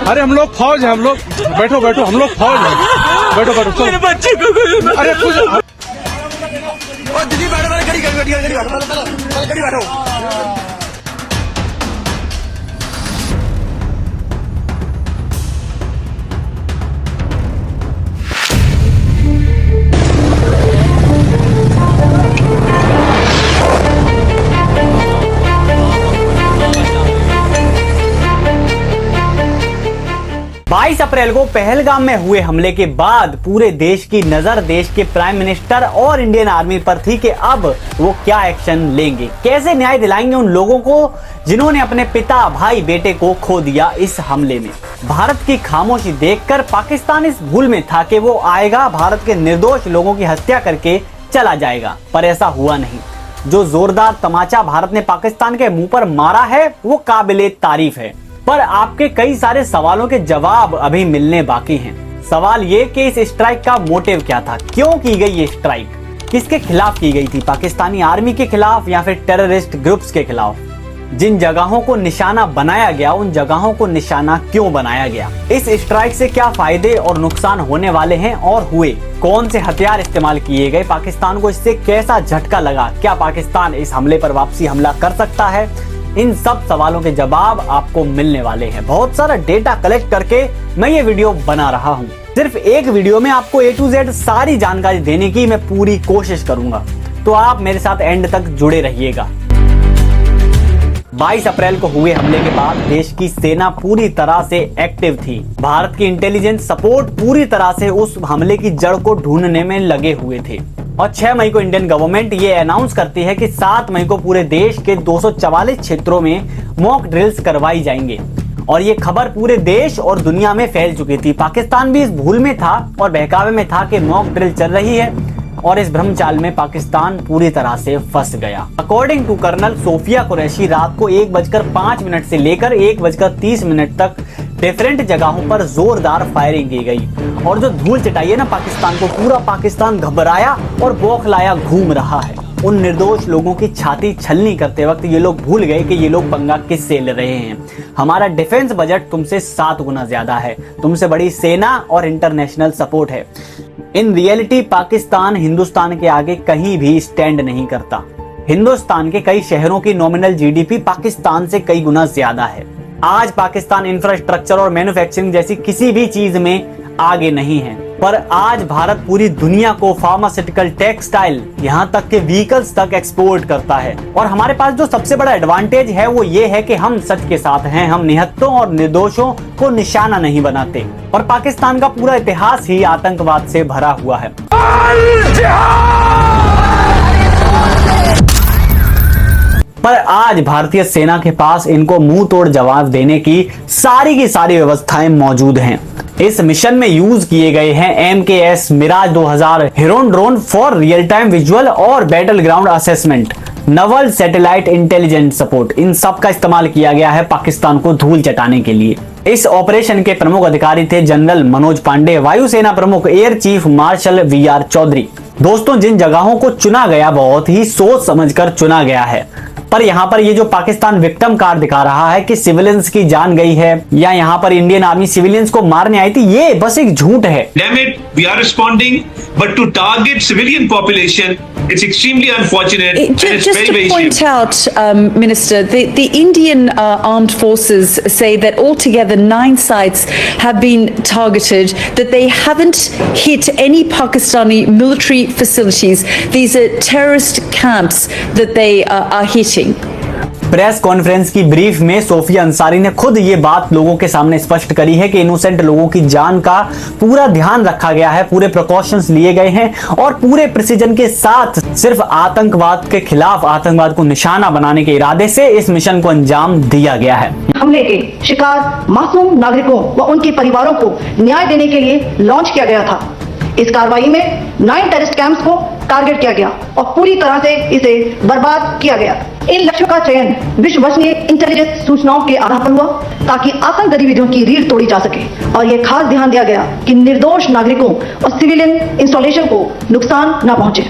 अरे हम लोग फौज है, हम लोग बैठो बैठो, हम लोग फौज है, बैठो बैठो चलो। बच्चे को अरे कुछ दीदी बैठो, गड़ी बैठो। बाईस अप्रैल को पहलगाम में हुए हमले के बाद पूरे देश की नजर देश के प्राइम मिनिस्टर और इंडियन आर्मी पर थी कि अब वो क्या एक्शन लेंगे, कैसे न्याय दिलाएंगे उन लोगों को जिन्होंने अपने पिता, भाई, बेटे को खो दिया इस हमले में। भारत की खामोशी देखकर पाकिस्तान इस भूल में था कि वो आएगा, भारत के निर्दोष लोगों की हत्या करके चला जाएगा, पर ऐसा हुआ नहीं। जो जोरदार तमाचा भारत ने पाकिस्तान के मुंह पर मारा है वो काबिले तारीफ है, पर आपके कई सारे सवालों के जवाब अभी मिलने बाकी हैं। सवाल ये कि इस स्ट्राइक का मोटिव क्या था, क्यों की गई ये स्ट्राइक, किसके खिलाफ की गई थी, पाकिस्तानी आर्मी के खिलाफ या फिर टेररिस्ट ग्रुप्स के खिलाफ। जिन जगहों को निशाना बनाया गया उन जगहों को निशाना क्यों बनाया गया, इस स्ट्राइक से क्या फायदे और नुकसान होने वाले हैं और हुए, कौन से हथियार इस्तेमाल किए गए, पाकिस्तान को इससे कैसा झटका लगा, क्या पाकिस्तान इस हमले पर वापसी हमला कर सकता है, इन सब सवालों के जवाब आपको मिलने वाले हैं। बहुत सारा डेटा कलेक्ट करके मैं ये वीडियो बना रहा हूँ। सिर्फ एक वीडियो में आपको A to Z सारी जानकारी देने की मैं पूरी कोशिश करूंगा, तो आप मेरे साथ एंड तक जुड़े रहिएगा। 22 अप्रैल को हुए हमले के बाद देश की सेना पूरी तरह से एक्टिव थी। भारत की इंटेलिजेंस सपोर्ट पूरी तरह से उस हमले की जड़ को ढूंढने में लगे हुए थे और 6 मई को इंडियन गवर्नमेंट ये अनाउंस करती है कि 7 मई को पूरे देश के 244 क्षेत्रों में मॉक ड्रिल्स करवाई जाएंगे और ये खबर पूरे देश और दुनिया में फैल चुकी थी। पाकिस्तान भी इस भूल में था और बहकावे में था कि मॉक ड्रिल चल रही है और इस भ्रमचाल में पाकिस्तान पूरी तरह से फंस गया। According to colonel Sofia Qureshi रात को 1:05 से लेकर 1:30 तक डिफरेंट जगहों पर जोरदार फायरिंग की गई और जो धूल चटाई है ना पाकिस्तान को, पूरा पाकिस्तान घबराया और बौखलाया घूम रहा है। उन निर्दोष लोगों की छाती छलनी करते वक्त ये लोग भूल गए कि ये लोग पंगा किससे ले रहे हैं। हमारा डिफेंस बजट तुमसे 7 गुना ज्यादा है, तुमसे बड़ी सेना और इंटरनेशनल सपोर्ट है। इन रियलिटी पाकिस्तान हिंदुस्तान के आगे कहीं भी स्टैंड नहीं करता। हिंदुस्तान के कई शहरों की नॉमिनल जीडीपी पाकिस्तान से कई गुना ज्यादा है। आज पाकिस्तान इंफ्रास्ट्रक्चर और मैन्युफैक्चरिंग जैसी किसी भी चीज में आगे नहीं है, पर आज भारत पूरी दुनिया को फार्मास्यूटिकल, टेक्सटाइल, यहाँ तक के व्हीकल्स तक एक्सपोर्ट करता है। और हमारे पास जो सबसे बड़ा एडवांटेज है वो ये है कि हम सच के साथ हैं, हम निहत्तों और निर्दोषों को निशाना नहीं बनाते। और पाकिस्तान का पूरा इतिहास ही आतंकवाद से भरा हुआ है। पर आज भारतीय सेना के पास इनको मुंह तोड़ जवाब देने की सारी व्यवस्थाएं मौजूद हैं। इस मिशन में यूज किए गए हैं MKS Mirage 2000 Heron drone for real time visual और battle ground assessment, naval satellite intelligence support, इन सब का इस्तेमाल किया गया है पाकिस्तान को धूल चटाने के लिए। इस ऑपरेशन के प्रमुख अधिकारी थे जनरल मनोज पांडे, वायुसेना प्रमुख air chief marshal VR Chaudhary. दोस्तों, जिन जगहों को चुना गया बहुत ही सोच समझकर चुना गया है, पर यहाँ पर ये जो पाकिस्तान विक्टिम कार्ड दिखा रहा है कि सिविलियंस की जान गई है या यहाँ पर इंडियन आर्मी सिविलियंस को मारने आई थी, ये बस एक झूठ है। Damn it, we are responding, but to target civilian population, it's extremely unfortunate. Just to point out, Minister, the Indian armed forces say that altogether 9 sites have been targeted, that they haven't hit any Pakistani military facilities. These are terrorist camps that they are hitting. Press conference की brief में Sophia Ansari ने खुद ये बात लोगों के सामने स्पष्ट करी है कि इनोसेंट लोगों की जान का पूरा ध्यान रखा गया है, पूरे प्रिकॉशंस लिए गए हैं और पूरे प्रिसीजन के साथ सिर्फ आतंकवाद के खिलाफ, आतंकवाद को निशाना बनाने के इरादे से इस मिशन को अंजाम दिया गया है। हमले के शिकार मासूम नागरिकों व उनके परिवारों को न्याय देने के लिए लॉन्च किया गया था। इस कार्रवाई में 9 टेररिस्ट कैंप्स को टारगेट किया गया और पूरी तरह से इसे बर्बाद किया गया। इन लक्ष्यों का चयन विश्वसनीय इंटेलिजेंस सूचनाओं के आधार पर हुआ ताकि आतंक गतिविधियों की रीढ़ तोड़ी जा सके और यह खास ध्यान दिया गया कि निर्दोष नागरिकों और सिविलियन इंस्टॉलेशन को नुकसान न पहुंचे।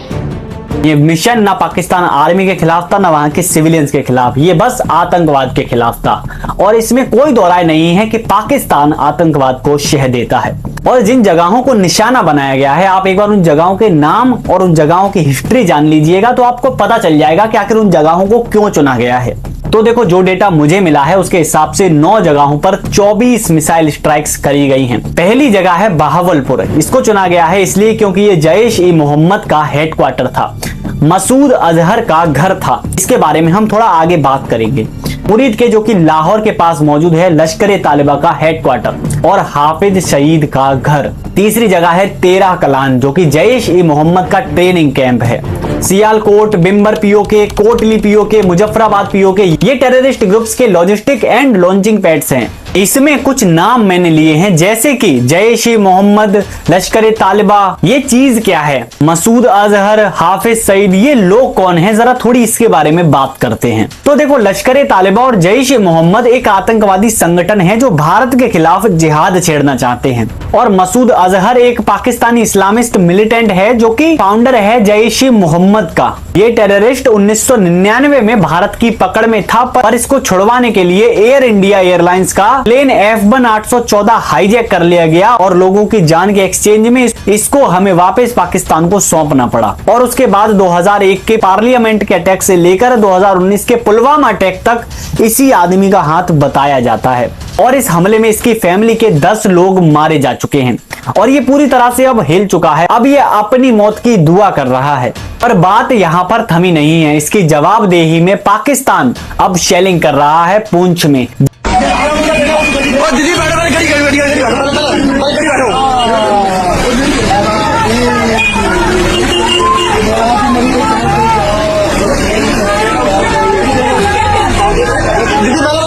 ये मिशन ना पाकिस्तान आर्मी के खिलाफ था, ना वहां के सिविलियंस के खिलाफ, ये बस आतंकवाद के खिलाफ था। और इसमें कोई दो राय नहीं है कि पाकिस्तान आतंकवाद को शह देता है। और जिन जगहों को निशाना बनाया गया है, आप एक बार उन जगहों के नाम और उन जगहों की हिस्ट्री जान लीजिएगा तो आपको पता चल जाएगा कि आखिर उन जगहों को क्यों चुना गया है। तो देखो, जो डेटा मुझे मिला है उसके हिसाब से 9 जगहों पर 24 मिसाइल स्ट्राइक्स करी गई हैं। पहली जगह है बहावलपुर। इसको चुना गया है इसलिए क्योंकि ये जैश-ए-मोहम्मद का हेडक्वार्टर था, मसूद अजहर का घर था। इसके बारे में हम थोड़ा आगे बात करेंगे। मुरीद के, जो कि लाहौर के पास मौजूद है, लश्कर-ए-तालिबा का हेडक्वार्टर और हाफिज सईद का घर। तीसरी जगह है 13 कलान, जो कि जैश-ए-मोहम्मद का ट्रेनिंग कैंप है। Sialkot, Bhimber PoK, Kotli PoK, Muzaffarabad PoK, ये टेररिस्ट ग्रुप्स के लॉजिस्टिक एंड लॉन्चिंग पैड्स हैं। इसमें कुछ नाम मैंने लिए हैं, जैसे कि जैश-ए-मोहम्मद, लश्कर-ए-तालिबा। ये चीज क्या है? मसूद अजहर, हाफिज सईद, ये लोग कौन हैं? जरा थोड़ी इसके बारे में बात करते हैं। तो देखो, लश्कर-ए-तालिबा और जैश-ए-मोहम्मद एक आतंकवादी संगठन है जो भारत के खिलाफ जिहाद छेड़ना चाहते हैं। और मसूद अजहर एक पाकिस्तानी इस्लामिस्ट मिलिटेंट है जो कि फाउंडर है जैश-ए-मोहम्मद का। ये टेररिस्ट 1999 में भारत की पकड़ में था, पर इसको छुड़वाने के लिए एयर इंडिया एयरलाइंस का प्लेन F1 814 हाईजैक कर लिया गया और लोगों की जान के एक्सचेंज में इसको हमें वापस पाकिस्तान को सौंपना पड़ा। और उसके बाद 2001 के पार्लियामेंट के अटैक से लेकर 2019 के पुलवामा अटैक तक इसी आदमी का हाथ बताया जाता है। और इस हमले में इसकी फैमिली के 10 लोग मारे जा चुके हैं और ये पूरी तरह से अब हिल चुका है। अब ये अपनी मौत की दुआ कर रहा है। पर बात यहाँ पर थमी नहीं है। इसकी जवाबदेही में पाकिस्तान अब शेलिंग कर रहा है पूंछ में। दिल्ली बैठो, गड़ी बैठो।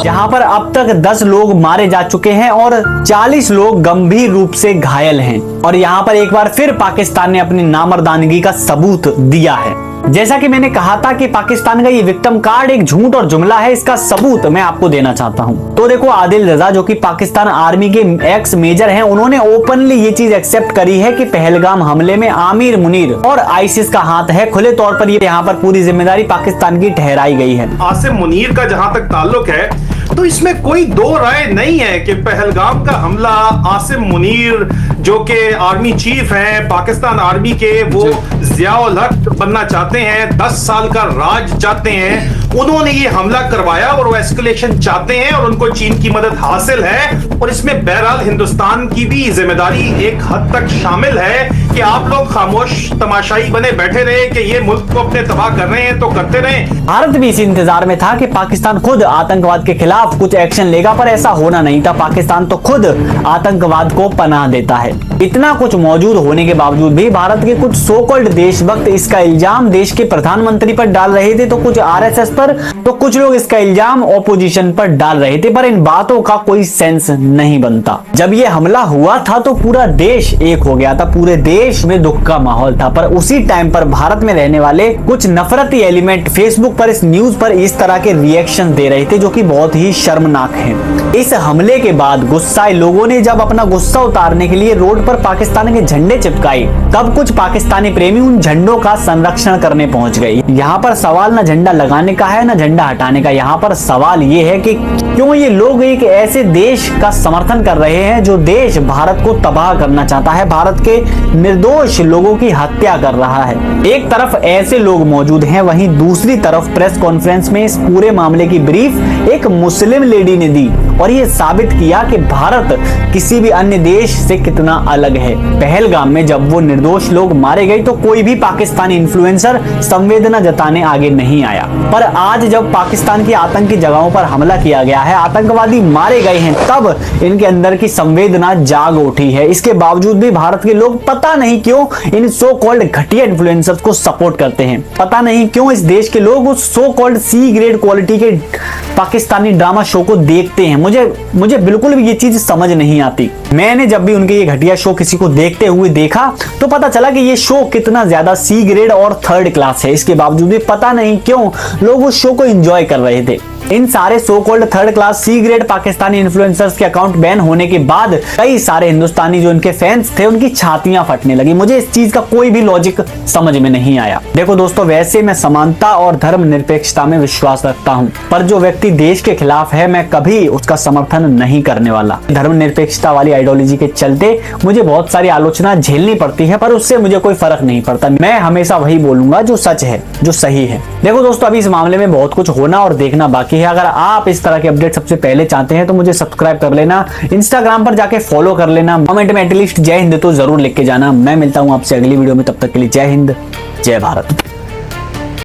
यहाँ पर अब तक 10 लोग मारे जा चुके हैं और 40 लोग गंभीर रूप से घायल हैं। और यहाँ पर एक बार फिर पाकिस्तान ने अपनी नामर्दानगी का सबूत दिया है। जैसा कि मैंने कहा था कि पाकिस्तान का ये विक्टिम कार्ड एक झूठ और जुमला है, इसका सबूत मैं आपको देना चाहता हूँ। तो देखो, आदिल रजा, जो कि पाकिस्तान आर्मी के एक्स मेजर हैं, उन्होंने ओपनली ये चीज एक्सेप्ट करी है कि पहलगाम हमले में आमिर मुनीर और आईसिस का हाथ है। खुले तौर पर ये यहाँ पर पूरी जिम्मेदारी पाकिस्तान की ठहराई गई है। आसिम मुनीर का जहां तक ताल्लुक है, तो इसमें कोई दो राय नहीं है कि पहलगाम का हमला आसिम मुनीर, जो कि आर्मी चीफ हैं पाकिस्तान आर्मी के, वो जियाउल हक बनना चाहते हैं, 10 साल का राज चाहते हैं, उन्होंने ये हमला करवाया और वो एस्केलेशन चाहते हैं और उनको चीन की मदद हासिल है। और इसमें बहरहाल हिंदुस्तान की भी जिम्मेदारी एक हद तक शामिल है कि आप लोग खामोश तमाशाई बने बैठे रहे कि ये मुल्क को अपने तबाह कर रहे हैं तो करते रहे। भारत भी इस इंतजार में था कि पाकिस्तान खुद आतंकवाद के खिलाफ कुछ एक्शन लेगा, पर ऐसा होना नहीं था। पाकिस्तान तो खुद आतंकवाद को पनाह देता है। इतना कुछ मौजूद होने के बावजूद भी भारत के कुछ सो कॉल्ड देशभक्त इसका इल्जाम देश के प्रधानमंत्री पर डाल रहे थे, तो कुछ आरएसएस पर, तो कुछ लोग इसका इल्जाम ऑपोजिशन पर डाल रहे थे। पर इन बातों का कोई सेंस नहीं बनता। जब ये हमला हुआ था तो पूरा देश एक हो गया था, पूरे देश में दुख का माहौल था। पर उसी टाइम पर भारत में रहने वाले कुछ नफरती एलिमेंट फेसबुक पर इस न्यूज पर इस तरह के रिएक्शन दे रहे थे, जो कि बहुत ही शर्मनाक हैं। इस हमले के बाद गुस्साए लोगों ने जब अपना गुस्सा उतारने के लिए रोड पर पाकिस्तान के झंडे चिपकाए, तब कुछ पाकिस्तानी प्रेमी उन झंडों का संरक्षण करने पहुंच गए। यहाँ पर सवाल न झंडा लगाने का है न झंडा हटाने का। यहाँ पर सवाल ये है कि क्यों ये लोग एक ऐसे देश का समर्थन कर रहे हैं जो देश भारत को तबाह करना चाहता है, भारत के निर्दोष लोगों की हत्या कर रहा है। एक तरफ ऐसे लोग मौजूद हैं, वहीं दूसरी तरफ प्रेस कॉन्फ्रेंस में इस पूरे मामले की ब्रीफ एक मुस्लिम लेडी ने दी और ये साबित किया कि भारत किसी भी अन्य देश से कितना अलग है। पहलगाम में जब वो निर्दोष लोग मारे गए तो कोई भी पाकिस्तानी इन्फ्लुएंसर संवेदना जताने आगे नहीं आया। पर आज जब पाकिस्तान की आतंकी जगहों पर हमला किया गया है, आतंकवादी मारे गए हैं, तब इनके अंदर की संवेदना जाग उठी है। इसके बावजूद भी भारत के लोग पता नहीं क्यों इन सो कॉल्ड घटिया इन्फ्लुएंसर्स को सपोर्ट करते हैं। पता नहीं क्यों इस देश के लोग उस so called C grade quality के पाकिस्तानी ड्रामा शो को देखते हैं। मुझे बिल्कुल भी ये चीज समझ नहीं आती। मैंने जब भी उनके ये घटिया शो किसी को देखते हुए देखा तो पता चला कि ये शो कितना ज्यादा सी ग्रेड और थर्ड क्लास है। इसके बावजूद भी पता नहीं क्यों लोग उस शो को एंजॉय कर रहे थे। इन सारे so called third class C grade Pakistani influencers के अकाउंट बैन होने के बाद कई सारे हिंदुस्तानी जो इनके फैंस थे उनकी छातियां फटने लगी। मुझे इस चीज का कोई भी लॉजिक समझ में नहीं आया। देखो दोस्तों, वैसे मैं समानता और धर्मनिरपेक्षता में विश्वास रखता हूं, पर जो व्यक्ति देश के खिलाफ है मैं कभी उसका समर्थन नहीं करने वाला। धर्मनिरपेक्षता वाली आइडियोलॉजी के चलते मुझे बहुत सारी आलोचना झेलनी पड़ती है, पर उससे मुझे कोई फर्क नहीं पड़ता। मैं हमेशा वही बोलूंगा जो सच है, जो सही है। देखो दोस्तों, अभी इस मामले में बहुत कुछ होना और देखना बाकी है। अगर आप इस तरह के अपडेट सबसे पहले चाहते हैं तो मुझे सब्सक्राइब कर लेना, इंस्टाग्राम पर जाके फॉलो कर लेना, कमेंट में एटलीस्ट जय हिंद तो जरूर लिख के जाना। मैं मिलता हूं आपसे अगली वीडियो में, तब तक के लिए जय हिंद, जय भारत।